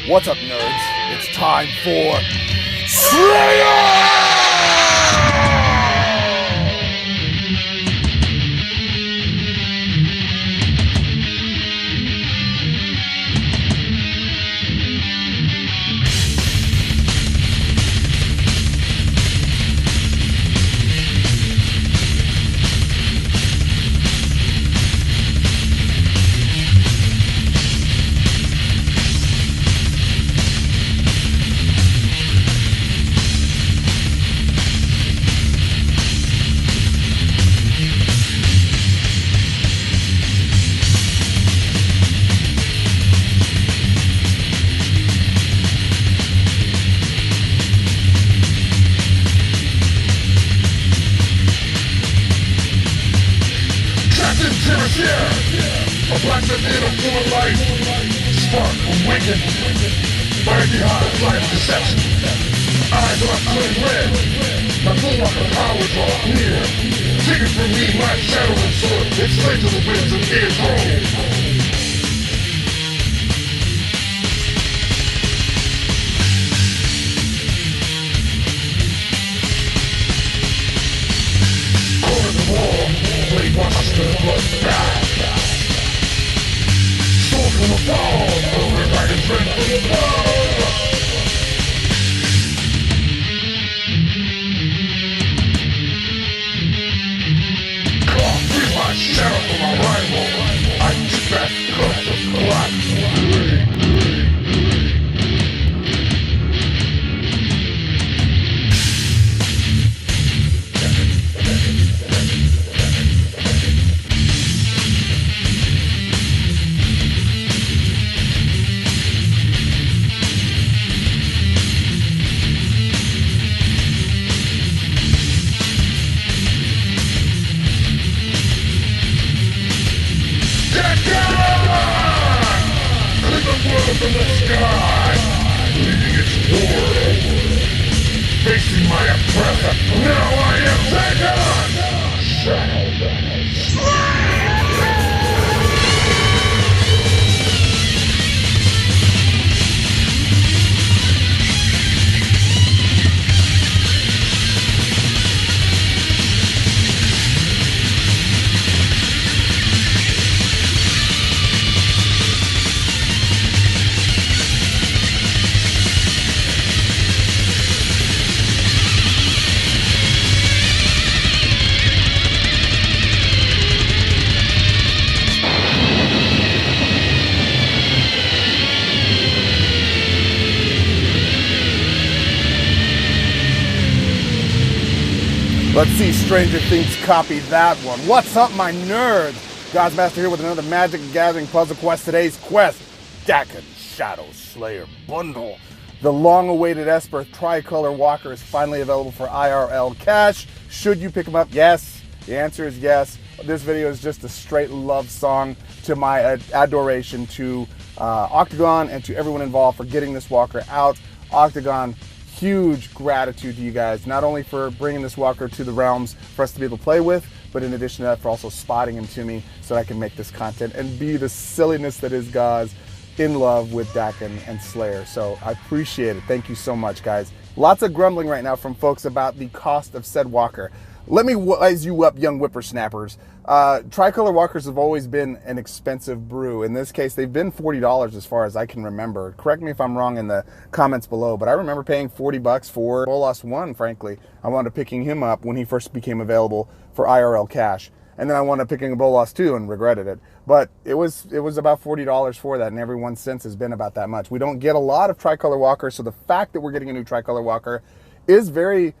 What's up, nerds? It's time for Slayer! A black banana full of life, spark awakened, buried behind light of deception. Eyes are turning red, my full walk of power draw clear. Take it from me, my shadow and sword, it's straight to the winds of Israel. Watch the blood back. Soul from the fall, over dragon friend from the fall. Free my shadow from my rival. I took that cup of black. From the sky, leading its war, facing my oppressor. Now I am Dakkon! Shadow. Let's see Stranger Things copy that one. What's up, my nerds? Godsmaster here with another Magic the Gathering puzzle quest. Today's quest, Dakkon Shadow Slayer Bundle. The long-awaited Esper Tricolor Walker is finally available for IRL cash. Should you pick them up? Yes. The answer is yes. This video is just a straight love song to my adoration to Oktagon and to everyone involved for getting this walker out. Oktagon, huge gratitude to you guys, not only for bringing this walker to the realms for us to be able to play with, but in addition to that, for also spotting him to me so that I can make this content and be the silliness that is Gaz in love with Dakkon and Slayer. So I appreciate it. Thank you so much, guys. Lots of grumbling right now from folks about the cost of said walker. Let me wise you up, young whippersnappers. Tricolor walkers have always been an expensive brew. In this case, they've been $40 as far as I can remember. Correct me if I'm wrong in the comments below, but I remember paying 40 bucks for Bolas 1, frankly. I wound up picking him up when he first became available for IRL cash. And then I wound up picking a Bolas 2 and regretted it. But it was about $40 for that, and every 1 cent has been about that much. We don't get a lot of Tricolor walkers, so the fact that we're getting a new Tricolor walker is very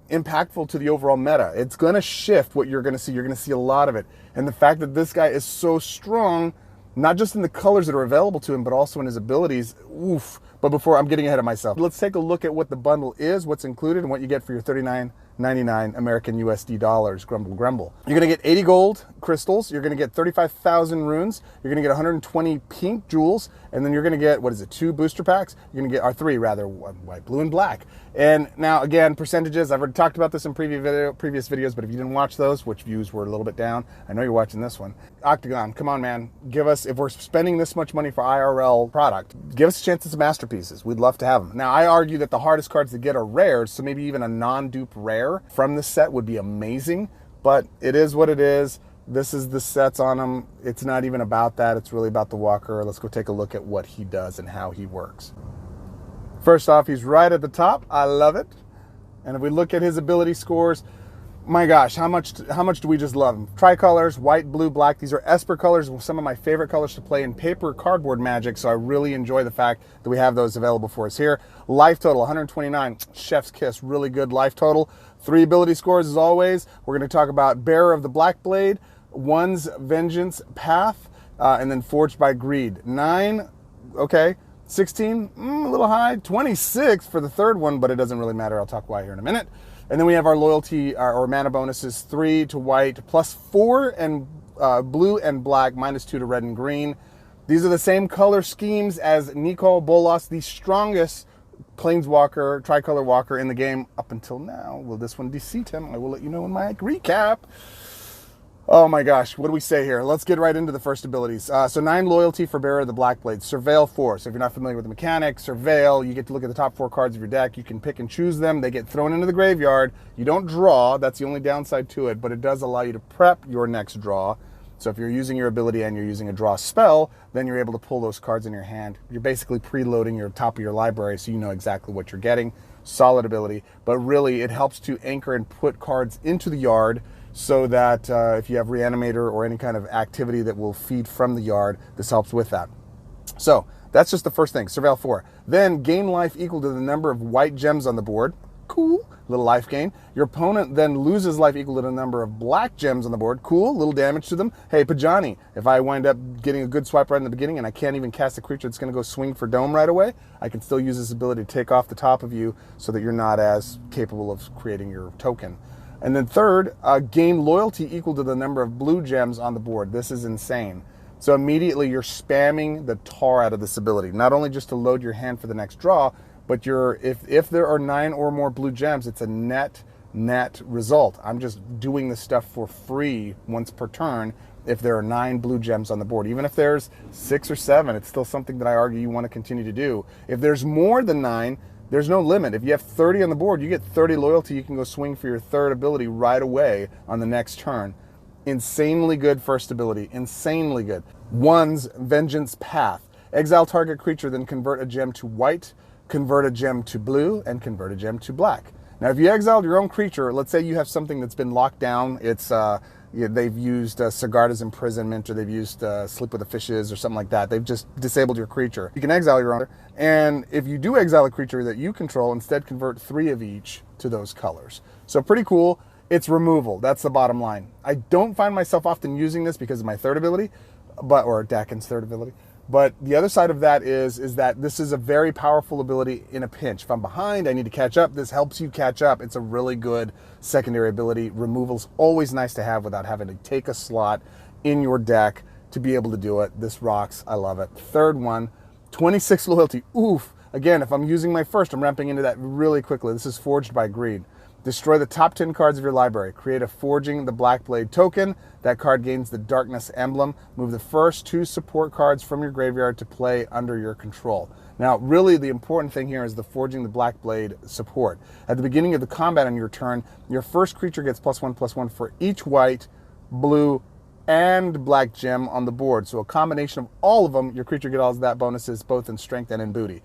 impactful to the overall meta. It's going to shift what you're going to see. You're going to see a lot of it. And the fact that this guy is so strong, not just in the colors that are available to him, but also in his abilities, oof. But before I'm getting ahead of myself, let's take a look at what the bundle is, what's included, and what you get for your $39 99 American USD dollars, grumble grumble. You're gonna get 80 gold crystals, you're gonna get 35,000 runes, you're gonna get 120 pink jewels, and then you're gonna get, what is it, 2 booster packs? You're gonna get, or 3 rather, white, blue, and black. And now again, percentages, I've already talked about this in previous videos, but if you didn't watch those, which views were a little bit down, I know you're watching this one. Oktagon, come on man, give us, if we're spending this much money for IRL product, give us a chance at some masterpieces. We'd love to have them. Now I argue that the hardest cards to get are rares, so maybe even a non-dupe rare from the set would be amazing, but it is what it is. This is the sets on them. It's not even about that. It's really about the walker. Let's go take a look at what he does and how he works. First off, he's right at the top. I love it. And if we look at his ability scores, my gosh, how much do we just love him? Tricolors, white, blue, black. These are Esper colors, some of my favorite colors to play in paper cardboard Magic, so I really enjoy the fact that we have those available for us here. Life total, 129. Chef's kiss, really good life total. 3 ability scores as always. We're going to talk about Bearer of the Blackblade, One's Vengeance Path, and then Forged by Greed. 9, okay. 16, a little high. 26 for the third one, but it doesn't really matter. I'll talk why here in a minute. And then we have our loyalty or mana bonuses, 3 to white, plus 4 and blue and black, minus 2 to red and green. These are the same color schemes as Nicol Bolas, the strongest Planeswalker, tricolor walker in the game up until now. Will this one defeat him? I will let you know in my recap. Oh my gosh, what do we say here? Let's get right into the first abilities. So 9 loyalty for Bearer of the Blackblade. Surveil 4. So if you're not familiar with the mechanic, Surveil, you get to look at the top 4 cards of your deck. You can pick and choose them. They get thrown into the graveyard. You don't draw. That's the only downside to it, but it does allow you to prep your next draw. So if you're using your ability and you're using a draw spell, then you're able to pull those cards in your hand. You're basically preloading your top of your library so you know exactly what you're getting. Solid ability, but really it helps to anchor and put cards into the yard so that if you have Reanimator or any kind of activity that will feed from the yard, this helps with that. So that's just the first thing, Surveil 4. Then gain life equal to the number of white gems on the board. Cool, little life gain. Your opponent then loses life equal to the number of black gems on the board. Cool, little damage to them. Hey, Pajani, if I wind up getting a good swipe right in the beginning and I can't even cast a creature that's going to go swing for dome right away, I can still use this ability to take off the top of you so that you're not as capable of creating your token. And then third, gain loyalty equal to the number of blue gems on the board. This is insane. So immediately you're spamming the tar out of this ability, not only just to load your hand for the next draw, but if there are 9 or more blue gems, it's a net result. I'm just doing this stuff for free once per turn if there are 9 blue gems on the board. Even if there's 6 or 7, it's still something that I argue you want to continue to do. If there's more than 9, there's no limit. If you have 30 on the board, you get 30 loyalty. You can go swing for your third ability right away on the next turn. Insanely good first ability. Insanely good. One's Vengeance Path. Exile target creature, then convert a gem to white, convert a gem to blue, and convert a gem to black. Now, if you exiled your own creature, let's say you have something that's been locked down. It's they've used Sigarda's Imprisonment, or they've used Sleep with the Fishes, or something like that. They've just disabled your creature. You can exile your own, and if you do exile a creature that you control, instead convert 3 of each to those colors. So pretty cool. It's removal. That's the bottom line. I don't find myself often using this because of my third ability, or Dakkon's third ability. But the other side of that is that this is a very powerful ability in a pinch. If I'm behind, I need to catch up. This helps you catch up. It's a really good secondary ability. Removal's always nice to have without having to take a slot in your deck to be able to do it. This rocks. I love it. Third one, 26 loyalty. Oof. Again, if I'm using my first, I'm ramping into that really quickly. This is Forged by Greed. Destroy the top 10 cards of your library. Create a Forging the Blackblade token. That card gains the Darkness emblem. Move the first 2 support cards from your graveyard to play under your control. Now, really the important thing here is the Forging the Blackblade support. At the beginning of the combat on your turn, your first creature gets +1/+1 for each white, blue, and black gem on the board. So a combination of all of them, your creature gets all of that bonuses both in strength and in booty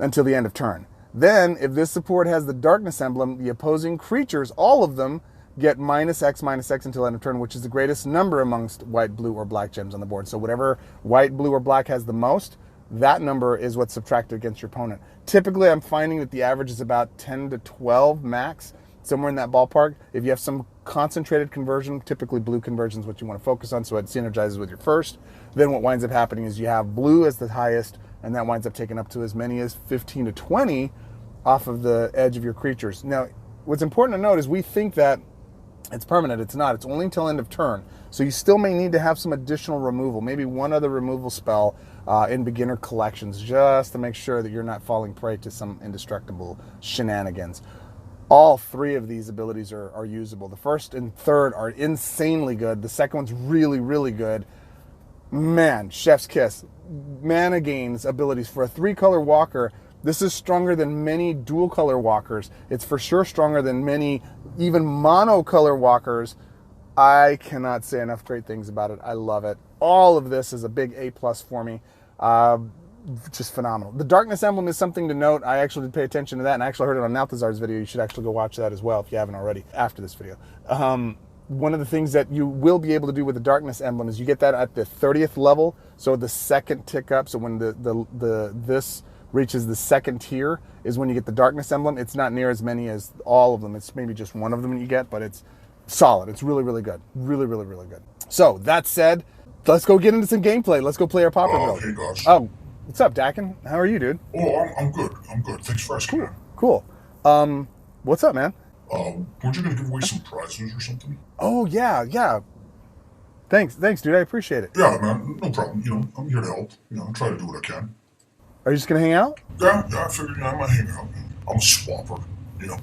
until the end of turn. Then, if this support has the Darkness emblem, the opposing creatures, all of them, get -X until end of turn, which is the greatest number amongst white, blue, or black gems on the board. So whatever white, blue, or black has the most, that number is what's subtracted against your opponent. Typically, I'm finding that the average is about 10 to 12 max, somewhere in that ballpark. If you have some concentrated conversion, typically blue conversion is what you want to focus on, so it synergizes with your first. Then what winds up happening is you have blue as the highest, and that winds up taking up to as many as 15 to 20 off of the edge of your creatures. Now, what's important to note is we think that it's permanent. It's not. It's only until end of turn. So you still may need to have some additional removal, maybe one other removal spell in beginner collections, just to make sure that you're not falling prey to some indestructible shenanigans. All three of these abilities are usable. The first and third are insanely good. The second one's really, really good. Man, chef's kiss. Mana gains abilities for a 3-color walker. This is stronger than many dual-color walkers. It's for sure stronger than many even mono-color walkers. I cannot say enough great things about it. I love it. All of this is a big A+ for me. Just phenomenal. The Darkness Emblem is something to note. I actually did pay attention to that, and I actually heard it on Nalthazar's video. You should actually go watch that as well if you haven't already after this video. One of the things that you will be able to do with the Darkness Emblem is you get that at the 30th level, so the second tick up. So when this reaches the second tier is when you get the Darkness Emblem. It's not near as many as all of them. It's maybe just one of them you get, but it's solid. It's really, really good. Really, really, really good. So that said, let's go get into some gameplay. Let's go play our Pauper build. Hey guys. Oh, what's up, Dakkon? How are you, dude? Oh, I'm good. I'm good. Thanks for asking. Cool. What's up, man? Weren't you going to give away some prizes or something? Oh, yeah. Thanks, dude. I appreciate it. Yeah, man. No problem. You know, I'm here to help. You know, I'm trying to do what I can. Are you just going to hang out? Yeah, I figured I might hang out. I'm a swapper, you know.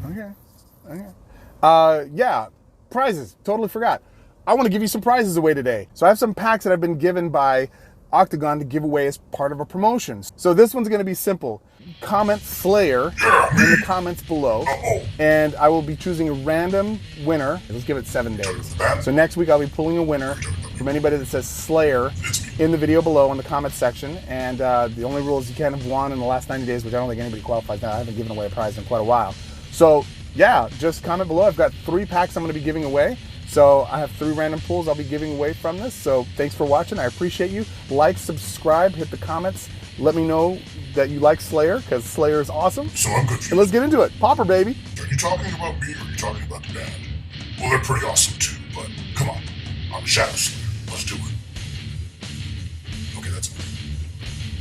Okay. Yeah, prizes. Totally forgot. I want to give you some prizes away today. So I have some packs that I've been given by Oktagon to give away as part of a promotion. So this one's going to be simple. Comment Slayer in the comments below, and I will be choosing a random winner. Let's give it 7 days. So next week I'll be pulling a winner from anybody that says Slayer in the video below in the comments section. And the only rule is you can't have won in the last 90 days, which I don't think anybody qualifies now. I haven't given away a prize in quite a while. So yeah, just comment below. I've got 3 packs I'm going to be giving away. So I have 3 random pulls I'll be giving away from this. So thanks for watching. I appreciate you. Like, subscribe, hit the comments. Let me know that you like Slayer, because Slayer is awesome. So I'm good. And let's get into it. Pauper, baby. Are you talking about me or are you talking about the band? Well, they're pretty awesome too, but come on. I'm a Shadow Slayer. Let's do it. Okay, that's it.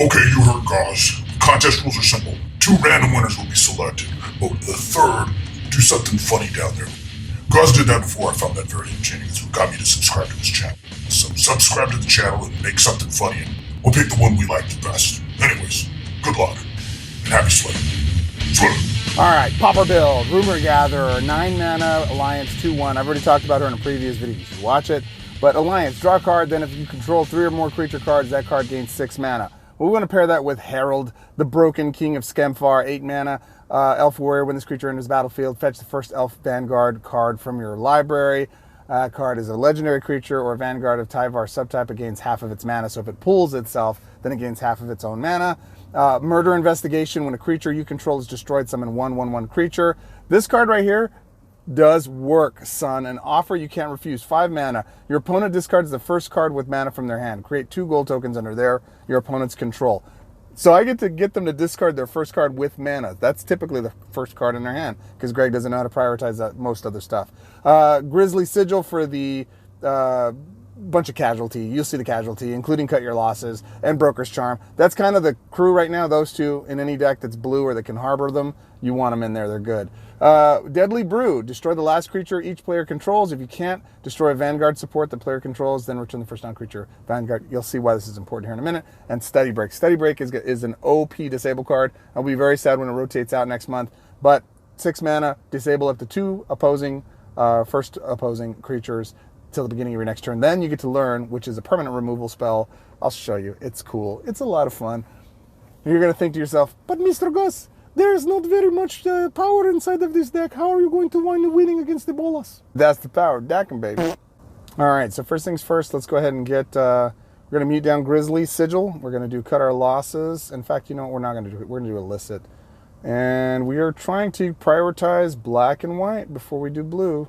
Okay, you heard, guys. The contest rules are simple. 2 random winners will be selected, but the third, do something funny down there. Gauze did that before. I found that very entertaining. That's what got me to subscribe to this channel. So subscribe to the channel and make something funny, and we'll pick the one we like the best. Anyways, good luck, and happy slaying. Swim. All right, Pauper build, Rumor Gatherer, 9 mana, Alliance 2/1. I've already talked about her in a previous video. You should watch it. But Alliance, draw a card, then if you control 3 or more creature cards, that card gains 6 mana. Well, we want to pair that with Herald, the Broken King of Skemfar, 8 mana. Elf Warrior, when this creature enters the battlefield, fetch the first Elf Vanguard card from your library. Card is a legendary creature or Vanguard of Tyvar subtype. It gains half of its mana, so if it pulls itself, then it gains half of its own mana. Murder Investigation, when a creature you control is destroyed, summon 1/1/1 creature. This card right here does work, son. An offer you can't refuse. 5 mana. Your opponent discards the first card with mana from their hand. Create 2 gold tokens under your opponent's control. So I get to get them to discard their first card with mana. That's typically the first card in their hand, because Greg doesn't know how to prioritize that most other stuff. Grisly Sigil for the bunch of casualty. You'll see the casualty, including Cut Your Losses and Broker's Charm. That's kind of the crew right now. Those 2 in any deck that's blue or that can harbor them, you want them in there. They're good. Deadly Brew. Destroy the last creature each player controls. If you can't destroy a Vanguard support the player controls, then return the first non-creature Vanguard. You'll see why this is important here in a minute. And Steady Break. Steady Break is an OP disable card. I'll be very sad when it rotates out next month. But 6 mana, disable up to 2 opposing, first opposing creatures till the beginning of your next turn. Then you get to learn, which is a permanent removal spell. I'll show you. It's cool. It's a lot of fun. You're going to think to yourself, but Mr. Gus, there is not very much power inside of this deck. How are you going to wind up winning against the Bolas? That's the power. Dakkon, baby. All right, so first things first, let's go ahead and get... we're going to mute down Grisly Sigil. We're going to do Cut Our Losses. In fact, you know what? We're not going to do it. We're going to do Illicit. And we are trying to prioritize black and white before we do blue.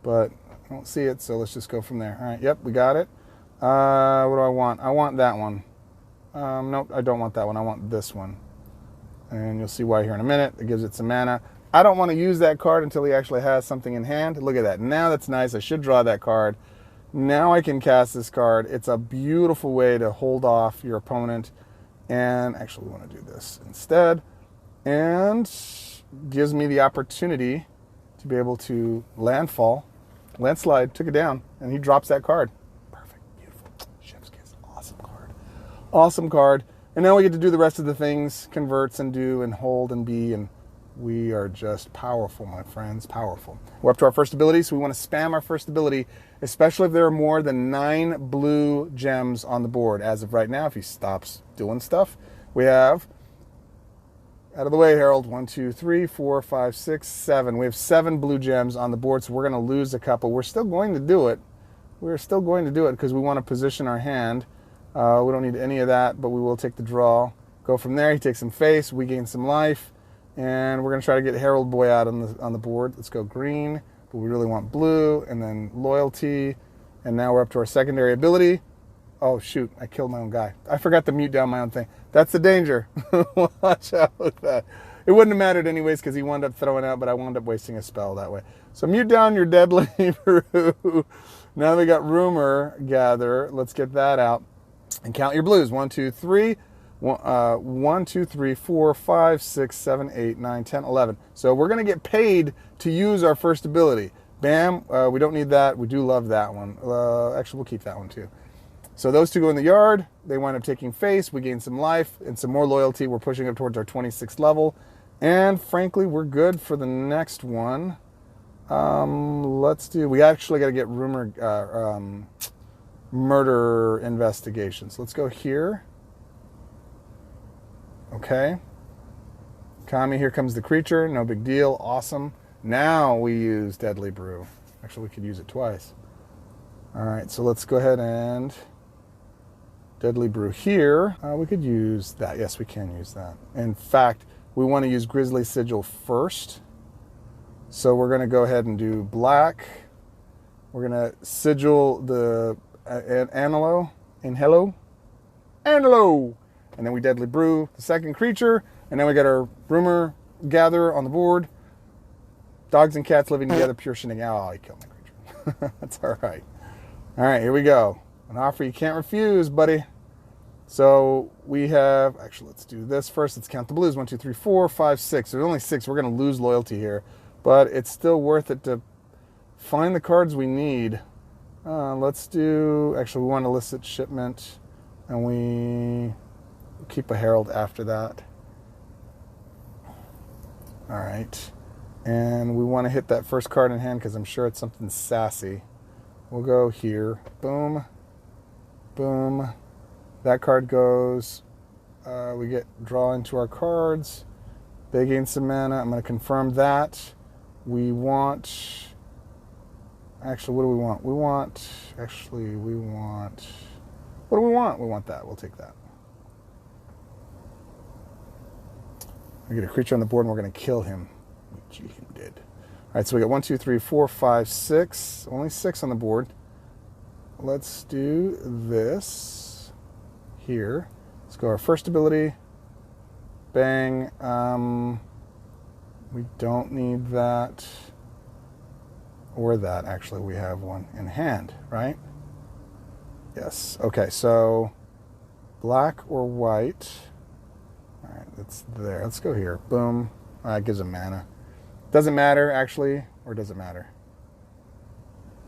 But I don't see it, so let's just go from there. All right, yep, we got it. What do I want? I want that one. Nope, I don't want that one. I want this one. And you'll see why here in a minute. It gives it some mana. I don't want to use that card until he actually has something in hand. Look at that. Now that's nice. I should draw that card. Now I can cast this card. It's a beautiful way to hold off your opponent. And actually we want to do this instead. And gives me the opportunity to be able to landslide, took it down, and he drops that card. Perfect, beautiful, chef's kiss, awesome card. Awesome card. And now we get to do the rest of the things, converts and do and hold and be, and we are just powerful, my friends, powerful. We're up to our first ability, so we want to spam our first ability, especially if there are more than 9 blue gems on the board. As of right now, if he stops doing stuff, we have, out of the way, Harold, 1, 2, 3, 4, 5, 6, 7. We have 7 blue gems on the board, so we're going to lose a couple. We're still going to do it. We're still going to do it because we want to position our hand. We don't need any of that, but we will take the draw. Go from there. He takes some face. We gain some life. And we're going to try to get Herald Boy out on the board. Let's go green, but we really want blue, and then loyalty. And now we're up to our secondary ability. Oh, shoot. I killed my own guy. I forgot to mute down my own thing. That's the danger. Watch out with that. It wouldn't have mattered anyways because he wound up throwing out, but I wound up wasting a spell that way. So mute down your deadly brew. Now we got Rumor Gather. Let's get that out. And count your blues. 1, 2, 3. 1, 2, 3, 4, 5, 6, 7, 8, 9, 10, 11. So we're going to get paid to use our first ability. Bam. We don't need that. We do love that one. Actually, we'll keep that one too. So those two go in the yard. They wind up taking face. We gain some life and some more loyalty. We're pushing up towards our 26th level. And frankly, we're good for the next one. We actually got to get murder investigations. Let's go here. Okay. Kami, here comes the creature. No big deal. Awesome. Now we use Deadly Brew. Actually, we could use it twice. All right, so let's go ahead and Deadly Brew here. We could use that. Yes, we can use that. In fact, we want to use Grisly Sigil first. So we're going to go ahead and do black. We're going to sigil the Anelo. And then we Deadly Brew the second creature. And then we got our Rumor Gather on the board. Dogs and cats living together, pure shenanigans. Oh, he killed my creature. That's all right. All right, here we go. An offer you can't refuse, buddy. So we have, actually, let's do this first. Let's count the blues. 1, 2, 3, 4, 5, 6. There's only 6. We're going to lose loyalty here. But it's still worth it to find the cards we need. Let's do, actually, we want to elicit shipment. And we keep a Herald after that. All right. And we want to hit that first card in hand because I'm sure it's something sassy. We'll go here. Boom. Boom. That card goes. We get draw into our cards. They gain some mana. I'm going to confirm that. We want... Actually, what do we want? We want... Actually, we want... What do we want? We want that. We'll take that. We get a creature on the board and we're going to kill him. Gee, him dead. All right, so we got 1, 2, 3, 4, 5, 6. Only 6 on the board. Let's do this here. Let's go our first ability. Bang. We don't need that. Or that, actually. We have one in hand, right? Yes. Okay, so black or white. All right, that's there. Let's go here. Boom. All right, gives him mana. Doesn't matter, actually, or does it matter?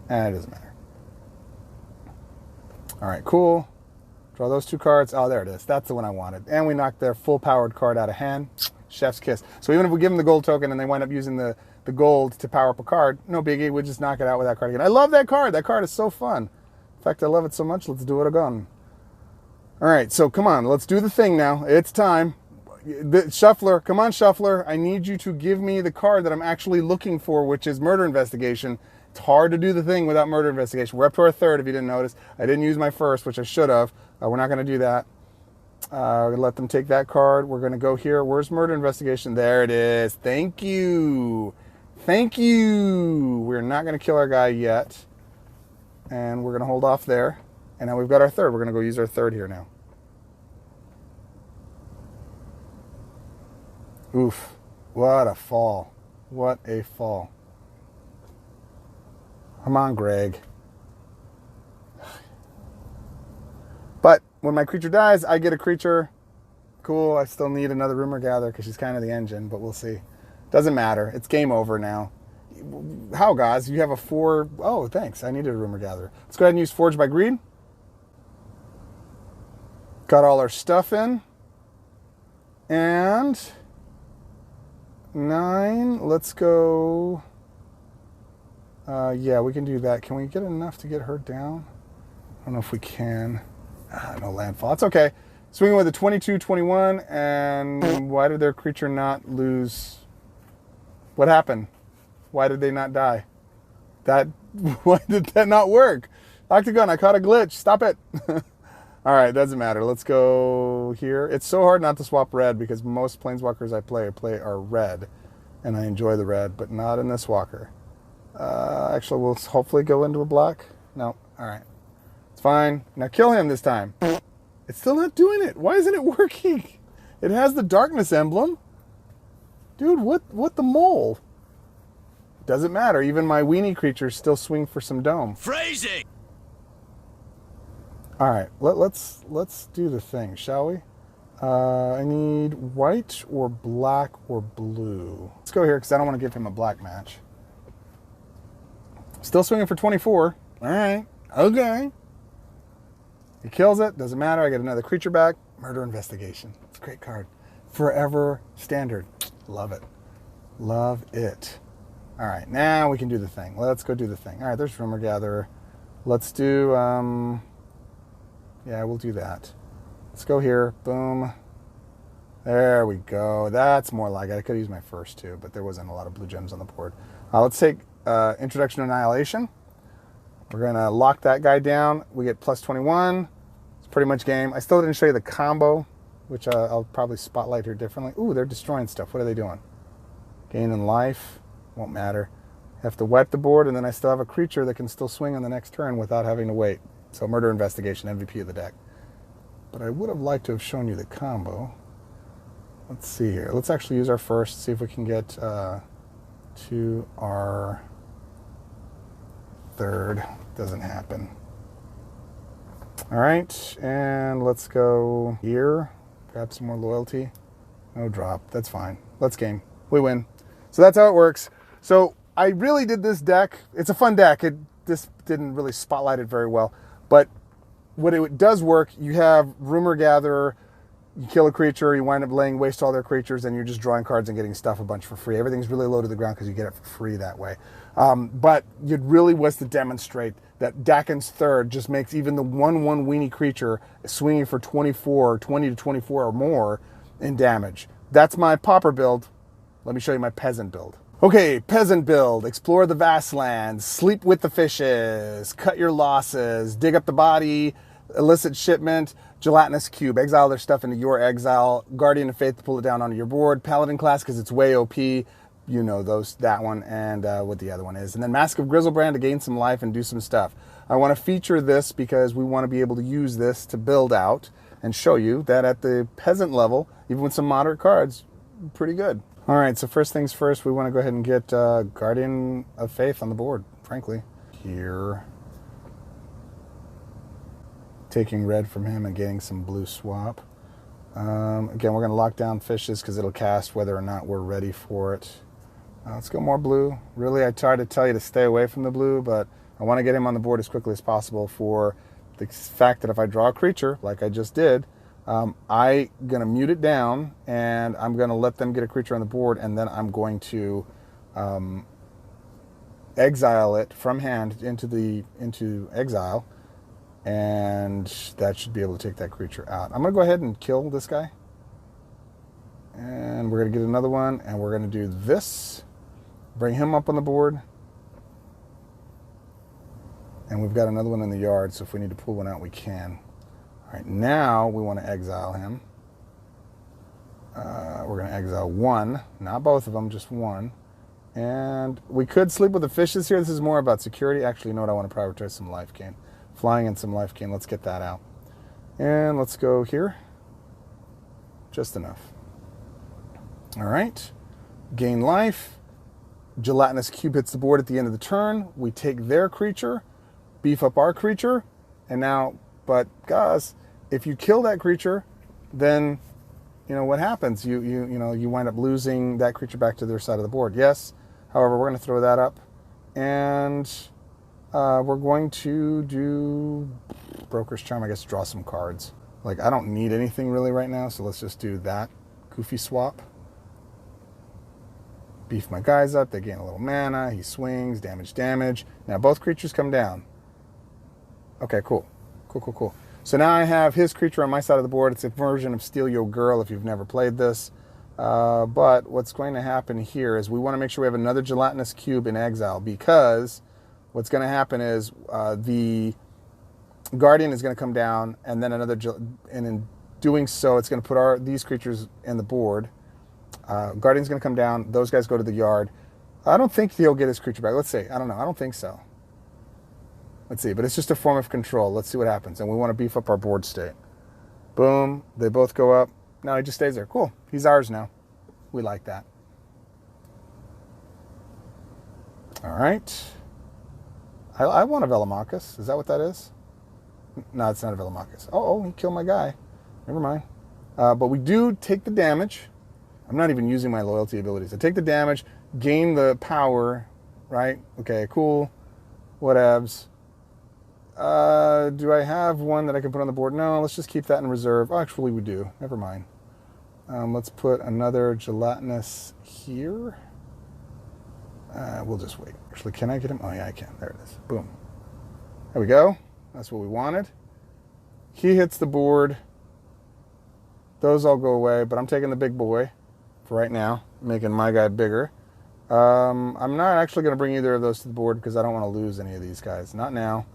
It doesn't matter. All right, cool. Draw those 2 cards. Oh, there it is. That's the one I wanted. And we knocked their full-powered card out of hand. Chef's kiss. So even if we give them the gold token and they wind up using the gold to power up a card, no biggie. We'll just knock it out with that card again. I love that card. That card is so fun. In fact, I love it so much. Let's do it again. All right, so come on. Let's do the thing now. It's time. The Shuffler, come on, Shuffler. I need you to give me the card that I'm actually looking for, which is Murder Investigation. It's hard to do the thing without Murder Investigation. We're up to our third, if you didn't notice. I didn't use my first, which I should have. We're not going to do that. We're going to let them take that card. We're going to go here. Where's Murder Investigation? There it is. Thank you. Thank you. We're not going to kill our guy yet. And we're going to hold off there. And now we've got our third. We're going to go use our third here now. Oof. What a fall. What a fall. Come on, Greg. But when my creature dies, I get a creature. Cool. I still need another Rumor Gather because she's kind of the engine, but we'll see. Doesn't matter. It's game over now. How, guys? You have a 4... Oh, thanks. I needed a Rumor Gatherer. Let's go ahead and use Forge by Greed. Got all our stuff in. And 9. Let's go... yeah, we can do that. Can we get enough to get her down? I don't know if we can. No landfall. It's okay. Swinging with a 22-21, and why did their creature not lose? What happened? Why did they not die? Why did that not work? Oktagon, I caught a glitch. Stop it. All right, doesn't matter. Let's go here. It's so hard not to swap red because most Planeswalkers I play are red, and I enjoy the red, but not in this walker. Actually, we'll hopefully go into a black. No, all right. It's fine. Now kill him this time. It's still not doing it. Why isn't it working? It has the darkness emblem. Dude, what the mole? Doesn't matter. Even my weenie creatures still swing for some dome. Phrasing. All right, let's do the thing, shall we? I need white or black or blue. Let's go here because I don't want to give him a black match. Still swinging for 24. All right, okay. He kills it. Doesn't matter. I get another creature back. Murder Investigation. It's a great card. Forever standard. Love it. Love it. All right, now we can do the thing. Let's go do the thing. All right, there's Rumor Gatherer. Let's do, yeah, we'll do that. Let's go here. Boom. There we go. That's more like it. I could use my first two, but there wasn't a lot of blue gems on the board. Let's take Introduction to Annihilation. We're going to lock that guy down. We get plus 21. It's pretty much game. I still didn't show you the combo, which I'll probably spotlight here differently. Ooh, they're destroying stuff. What are they doing? Gaining life. Won't matter. Have to wipe the board, and then I still have a creature that can still swing on the next turn without having to wait. So Murder Investigation, MVP of the deck. But I would have liked to have shown you the combo. Let's see here. Let's actually use our first, see if we can get to our third. Doesn't happen. All right, and let's go here. Grab some more loyalty. No drop. That's fine. Let's game. We win. So that's how it works. So I really did this deck. It's a fun deck. This didn't really spotlight it very well. But what it does work, you have Rumor Gatherer, you kill a creature, you wind up laying waste to all their creatures, and you're just drawing cards and getting stuff a bunch for free. Everything's really low to the ground because you get it for free that way. But it really was to demonstrate that Dakkon's third just makes even the 1/1 weenie creature swinging for 20 to 24 or more in damage. That's my Pauper build. Let me show you my Peasant build. Okay, Peasant build. Explore the vast lands, sleep with the fishes, cut your losses, dig up the body, illicit shipment, gelatinous cube. Exile their stuff into your exile. Guardian of Faith to pull it down onto your board. Paladin class because it's way OP. You know that one and what the other one is. And then Mask of Grizzlebrand to gain some life and do some stuff. I want to feature this because we want to be able to use this to build out and show you that at the Peasant level, even with some moderate cards, pretty good. All right, so first things first, we want to go ahead and get Guardian of Faith on the board, frankly. Here. Taking red from him and getting some blue swap. Again, we're going to lock down fishes because it'll cast whether or not we're ready for it. Let's go more blue. Really, I tried to tell you to stay away from the blue, but I want to get him on the board as quickly as possible for the fact that if I draw a creature, like I just did, I'm going to mute it down, and I'm going to let them get a creature on the board, and then I'm going to exile it from hand into exile, and that should be able to take that creature out. I'm going to go ahead and kill this guy, and we're going to get another one, and we're going to do this, bring him up on the board, and we've got another one in the yard, so if we need to pull one out, we can. All right, now we want to exile him. We're going to exile one, not both of them, just one. And we could sleep with the fishes here. This is more about security. Actually, you know what? I want to prioritize some life gain. Flying and some life gain. Let's get that out. And let's go here. Just enough. All right. Gain life. Gelatinous cube hits the board at the end of the turn. We take their creature, beef up our creature, and now... But guys, if you kill that creature, then you know what happens. You wind up losing that creature back to their side of the board. Yes, However, we're going to throw that up. And we're going to do Broker's Charm, I guess, draw some cards. Like, I don't need anything really right now, so let's just do that goofy swap. Beef my guys up. They gain a little mana. He swings. Damage, damage. Now both creatures come down. Okay, cool. Cool. So now I have his creature on my side of the board. It's a version of Steal Your Girl if you've never played this. But what's going to happen here is we want to make sure we have another gelatinous cube in exile, because what's going to happen is the Guardian is going to come down, and then another, and in doing so, it's going to put these creatures in the board. Guardian's going to come down. Those guys go to the yard. I don't think he'll get his creature back. Let's see. I don't know. I don't think so. Let's see. But it's just a form of control. Let's see what happens. And we want to beef up our board state. Boom. They both go up. No, he just stays there. Cool. He's ours now. We like that. All right. I want a Velomachus. Is that what that is? No, it's not a Velomachus. Oh, he killed my guy. Never mind. But we do take the damage. I'm not even using my loyalty abilities. I take the damage, gain the power, right? Okay, cool. Whatevs. Do I have one that I can put on the board? No, let's just keep that in reserve. Oh, actually, we do. Never mind. Let's put another gelatinous here. We'll just wait. Actually, can I get him? Oh, yeah, I can. There it is. Boom. There we go. That's what we wanted. He hits the board. Those all go away, but I'm taking the big boy for right now, making my guy bigger. I'm not actually going to bring either of those to the board because I don't want to lose any of these guys. Not now.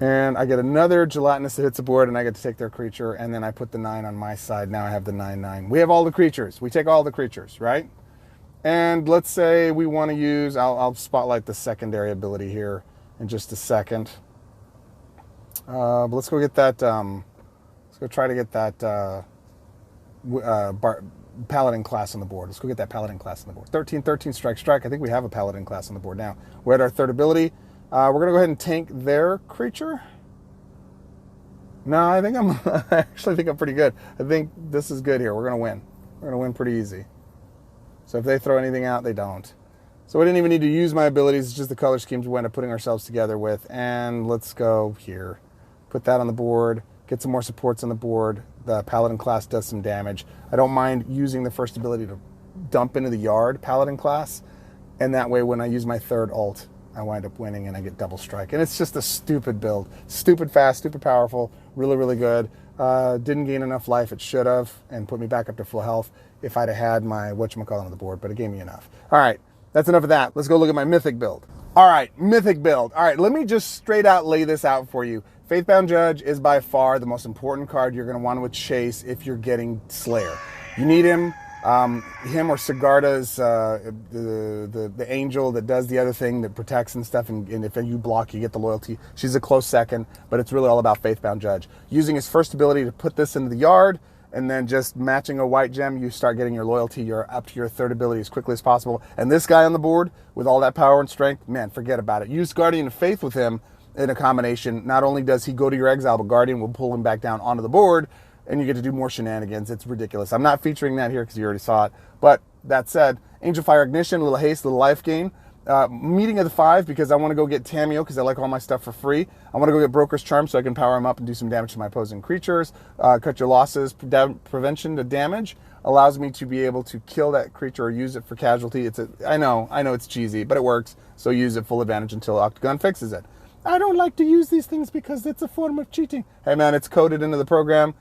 And I get another gelatinous that hits the board, and I get to take their creature, and then I put the 9 on my side. Now I have the 9/9. We have all the creatures. We take all the creatures, right? And let's say we want to use, I'll spotlight the secondary ability here in just a second. But let's go get that, let's go try to get that Paladin class on the board. Let's go get that Paladin class on the board. 13, strike. I think we have a Paladin class on the board now. We're at our third ability. We're going to go ahead and tank their creature. No, I actually think I'm pretty good. I think this is good here. We're going to win. We're going to win pretty easy. So if they throw anything out, they don't. So we didn't even need to use my abilities. It's just the color schemes we went up putting ourselves together with. And let's go here. Put that on the board. Get some more supports on the board. The Paladin class does some damage. I don't mind using the first ability to dump into the yard Paladin class. And that way when I use my third ult, I wind up winning and I get double strike. And it's just a stupid build. Stupid fast, stupid powerful, really, really good. Didn't gain enough life. It should have, and put me back up to full health if I'd have had my whatchamacallit on the board, but it gave me enough. All right, that's enough of that. Let's go look at my Mythic build. All right, Mythic build. All right, let me just straight out lay this out for you. Faithbound Judge is by far the most important card you're going to want to chase if you're getting Slayer. You need him. Him or Sigarda's the angel that does the other thing that protects and stuff, and if you block, you get the loyalty. She's a close second, but it's really all about Faithbound Judge. Using his first ability to put this into the yard, and then just matching a white gem, you start getting your loyalty. You're up to your third ability as quickly as possible. And this guy on the board, with all that power and strength, man, forget about it. Use Guardian of Faith with him in a combination. Not only does he go to your exile, but Guardian will pull him back down onto the board, and you get to do more shenanigans. It's ridiculous. I'm not featuring that here because you already saw it. But that said, Angel Fire Ignition, a little haste, a little life gain. Meeting of the 5 because I want to go get Tameo because I like all my stuff for free. I want to go get Broker's Charm so I can power him up and do some damage to my opposing creatures. Cut your losses, prevention to damage. Allows me to be able to kill that creature or use it for casualty. I know it's cheesy, but it works. So use it full advantage until Oktagon fixes it. I don't like to use these things because it's a form of cheating. Hey man, it's coded into the program.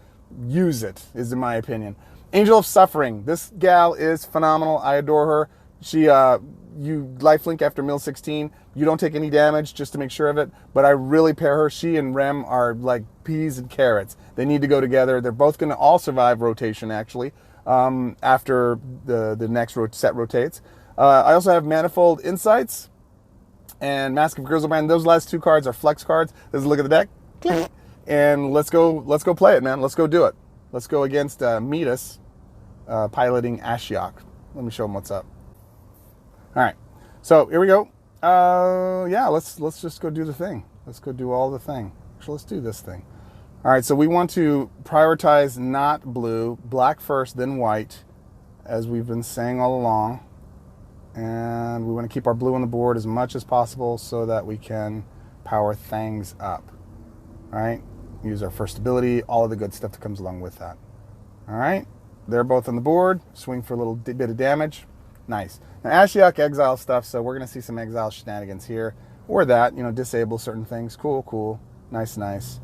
Use it, is in my opinion. Angel of Suffering. This gal is phenomenal. I adore her. She, you lifelink after Mill 16. You don't take any damage, just to make sure of it. But I really pair her. She and Rem are like peas and carrots. They need to go together. They're both going to all survive rotation, actually, after the next set rotates. I also have Manifold Insights and Mask of Grizzlebrand. Those last 2 cards are flex cards. Let's look at the deck. Click. And let's go play it, man. Let's go do it. Let's go against Midas, piloting Ashiok. Let me show him what's up. All right, so here we go. Yeah, let's just go do the thing. Let's go do all the thing. Actually, let's do this thing. All right, so we want to prioritize not blue, black first, then white, as we've been saying all along. And we want to keep our blue on the board as much as possible so that we can power things up. All right, use our first ability, all of the good stuff that comes along with that. All right, they're both on the board. Swing for a little bit of damage. Nice. Now, Ashiok exile stuff, so we're going to see some exile shenanigans here. Or that, you know, disable certain things. Cool, cool. Nice, nice.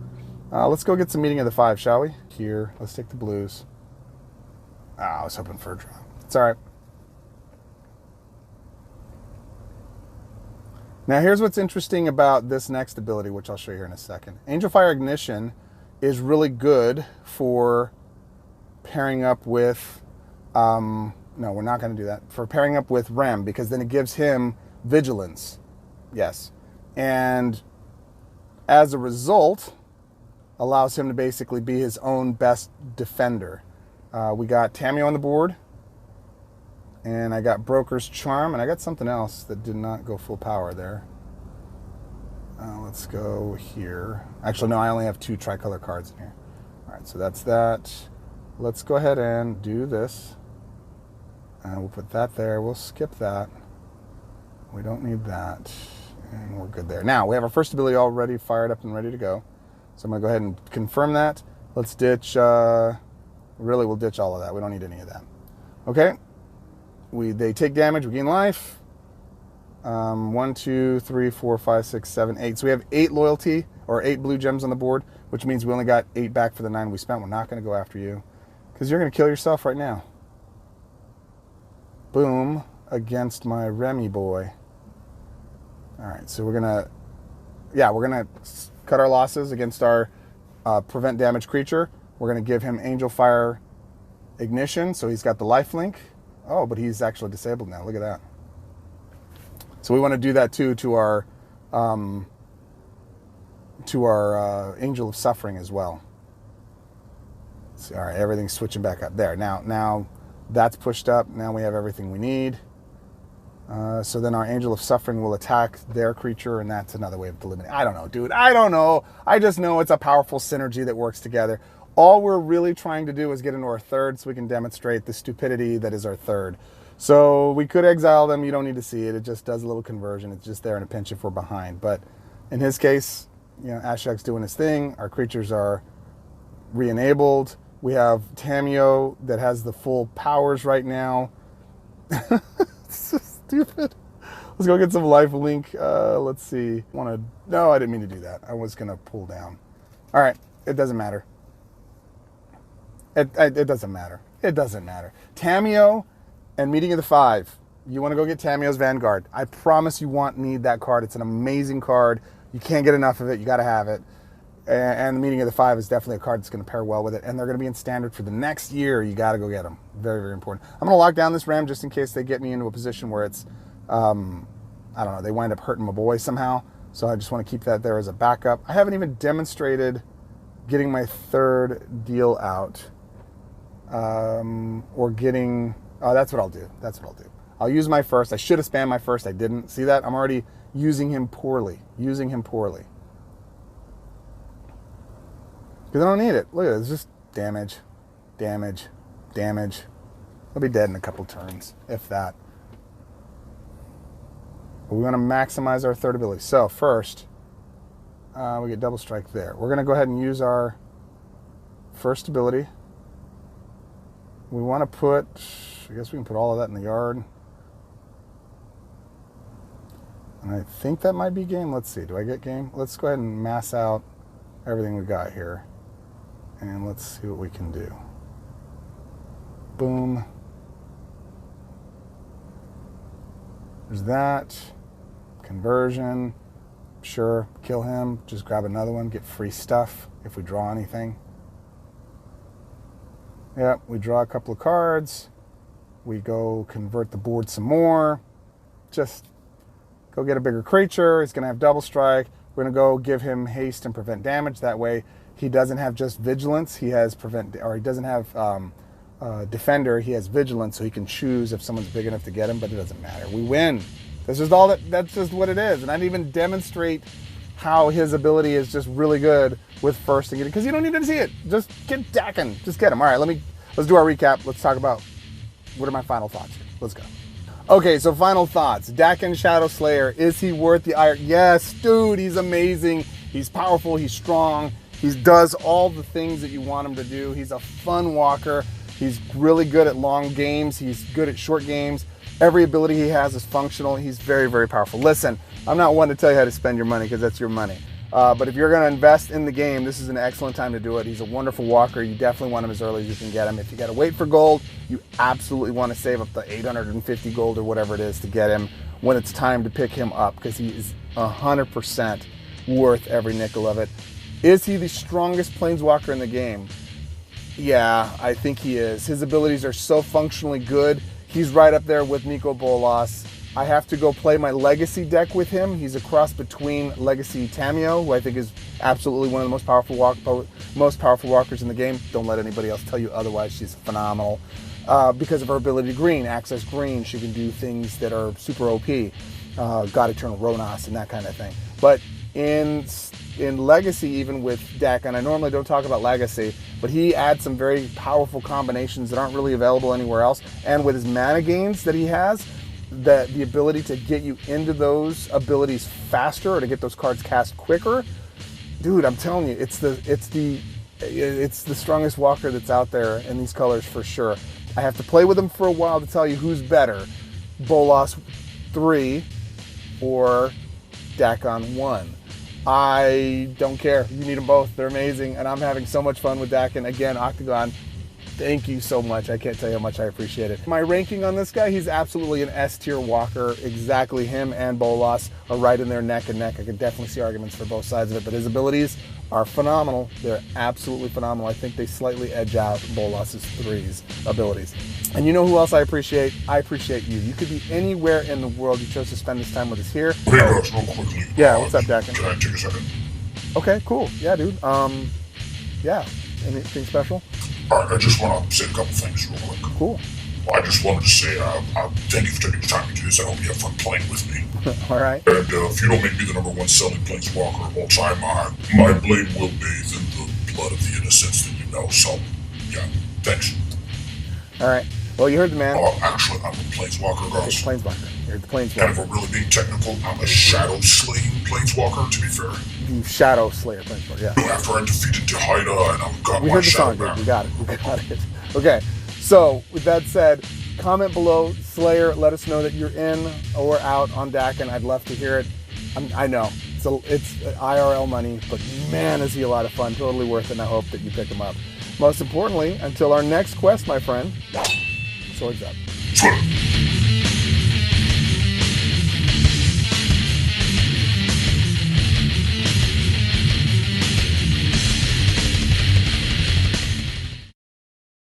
Let's go get some meeting of the 5, shall we? Here, let's take the blues. I was hoping for a draw. It's all right. Now, here's what's interesting about this next ability, which I'll show you here in a second. Angel Fire Ignition is really good for pairing up with... no, we're not going to do that. For pairing up with Rem, because then it gives him Vigilance. Yes. And as a result, allows him to basically be his own best defender. We got Tamiyo on the board. And I got Broker's Charm, and I got something else that did not go full power there. Let's go here. Actually, no, I only have 2 tricolor cards in here. All right, so that's that. Let's go ahead and do this. And we'll put that there. We'll skip that. We don't need that. And we're good there. Now, we have our first ability already fired up and ready to go. So I'm going to go ahead and confirm that. Let's ditch... really, we'll ditch all of that. We don't need any of that. Okay. They take damage, we gain life. 1, 2, 3, 4, 5, 6, 7, 8. So we have 8 loyalty, or 8 blue gems on the board, which means we only got 8 back for the 9 we spent. We're not going to go after you, because you're going to kill yourself right now. Boom, against my Remy boy. All right, so we're going to cut our losses against our prevent damage creature. We're going to give him Angel Fire Ignition, so he's got the life link. Oh, but he's actually disabled now. Look at that. So we want to do that too to our Angel of Suffering as well. See, all right, everything's switching back up there. Now that's pushed up. Now we have everything we need. So then our Angel of Suffering will attack their creature, and that's another way of eliminating. I don't know, dude. I don't know. I just know it's a powerful synergy that works together. All we're really trying to do is get into our third so we can demonstrate the stupidity that is our third. So we could exile them. You don't need to see it. It just does a little conversion. It's just there in a pinch if we're behind. But in his case, you know, Ashiok's doing his thing. Our creatures are re-enabled. We have Tamiyo that has the full powers right now. It's so stupid. Let's go get some life link. Let's see. No, I didn't mean to do that. I was going to pull down. All right. It doesn't matter. It doesn't matter. It doesn't matter. Tamiyo and Meeting of the 5. You want to go get Tamiyo's Vanguard. I promise you need that card. It's an amazing card. You can't get enough of it. You got to have it. And the Meeting of the 5 is definitely a card that's going to pair well with it. And they're going to be in standard for the next year. You got to go get them. Very, very important. I'm going to lock down this Ram just in case they get me into a position where it's, I don't know, they wind up hurting my boy somehow. So I just want to keep that there as a backup. I haven't even demonstrated getting my third deal out. Or getting... Oh, that's what I'll do. That's what I'll do. I'll use my first. I should have spammed my first. I didn't. See that? I'm already using him poorly. Using him poorly. Because I don't need it. Look at it. It's just damage. Damage. Damage. He'll be dead in a couple turns, if that. But we want to maximize our third ability. So, first, we get double strike there. We're going to go ahead and use our first ability. We want to put, I guess we can put all of that in the yard. And I think that might be game. Let's see, do I get game? Let's go ahead and mass out everything we got here. And let's see what we can do. Boom. There's that. Conversion. Sure, kill him. Just grab another one. Get free stuff if we draw anything. Yep, we draw a couple of cards. We go convert the board some more. Just go get a bigger creature. He's going to have double strike. We're going to go give him haste and prevent damage. That way he doesn't have just vigilance. He has prevent, or he doesn't have defender. He has vigilance, so he can choose if someone's big enough to get him, but it doesn't matter. We win. That's just all that's just what it is. And I didn't even demonstrate how his ability is just really good with first and getting, because you don't need to see it. Just get Dakkon. Just get him. All right, let's do our recap. Let's talk about what are my final thoughts here. Let's go. Okay, so final thoughts. Dakkon Shadow Slayer, is he worth the IRL? Yes, dude, he's amazing. He's powerful, he's strong. He does all the things that you want him to do. He's a fun walker. He's really good at long games. He's good at short games. Every ability he has is functional. He's very, very powerful. Listen, I'm not one to tell you how to spend your money because that's your money. But if you're going to invest in the game, this is an excellent time to do it. He's a wonderful walker. You definitely want him as early as you can get him. If you got to wait for gold, you absolutely want to save up the 850 gold or whatever it is to get him when it's time to pick him up, because he is 100% worth every nickel of it. Is he the strongest Planeswalker in the game? Yeah, I think he is. His abilities are so functionally good. He's right up there with Miko Bolas. I have to go play my Legacy deck with him. He's a cross between Legacy Tamiyo, who I think is absolutely one of the most powerful walkers in the game. Don't let anybody else tell you otherwise. She's phenomenal. Because of her ability to green, access green, she can do things that are super OP. God Eternal Ronas and that kind of thing. But in Legacy, even with Dakkon, I normally don't talk about Legacy, but he adds some very powerful combinations that aren't really available anywhere else. And with his mana gains that he has, the ability to get you into those abilities faster or to get those cards cast quicker, dude, I'm telling you, it's the strongest walker that's out there in these colors for sure. I have to play with him for a while to tell you who's better, Bolas 3 or Dakkon 1. I don't care. You need them both. They're amazing, and I'm having so much fun with Dakkon. Again, Oktagon, thank you so much. I can't tell you how much I appreciate it. My ranking on this guy, he's absolutely an S-tier walker. Exactly, him and Bolas are right in there neck and neck. I can definitely see arguments for both sides of it, but his abilities are phenomenal. They're absolutely phenomenal. I think they slightly edge out Bolas' 3's abilities. And you know who else I appreciate? I appreciate you. You could be anywhere in the world. You chose to spend this time with us here. Hey guys, real quickly. Yeah, what's up, Dakkon? Can I take a second? Okay, cool. Yeah, dude. Yeah. Anything special? Alright, I just want to say a couple things real quick. Cool. Well, I just wanted to say thank you for taking the time to do this. I hope you have fun playing with me. All right. And if you don't make me the #1 selling Planeswalker of all time, my blade will bathe in the blood of the innocents that you know. So, yeah, thanks. All right. Well, you heard the man. Actually, I'm a Planeswalker, guys. Planeswalker. You're the Planeswalker. And if we're really being technical, I'm a shadow-slaying Planeswalker, to be fair. The Shadow Slayer Planeswalker, yeah. After I defeated Dehaida and I've got we my heard the shadow song, dude. back. We got it. We got it. Okay. So, with that said, comment below, Slayer. Let us know that you're in or out on Dakkon. I'd love to hear it. I know. It's IRL money, but man, is he a lot of fun. Totally worth it, and I hope that you pick him up. Most importantly, until our next quest, my friend, swords up. Swear.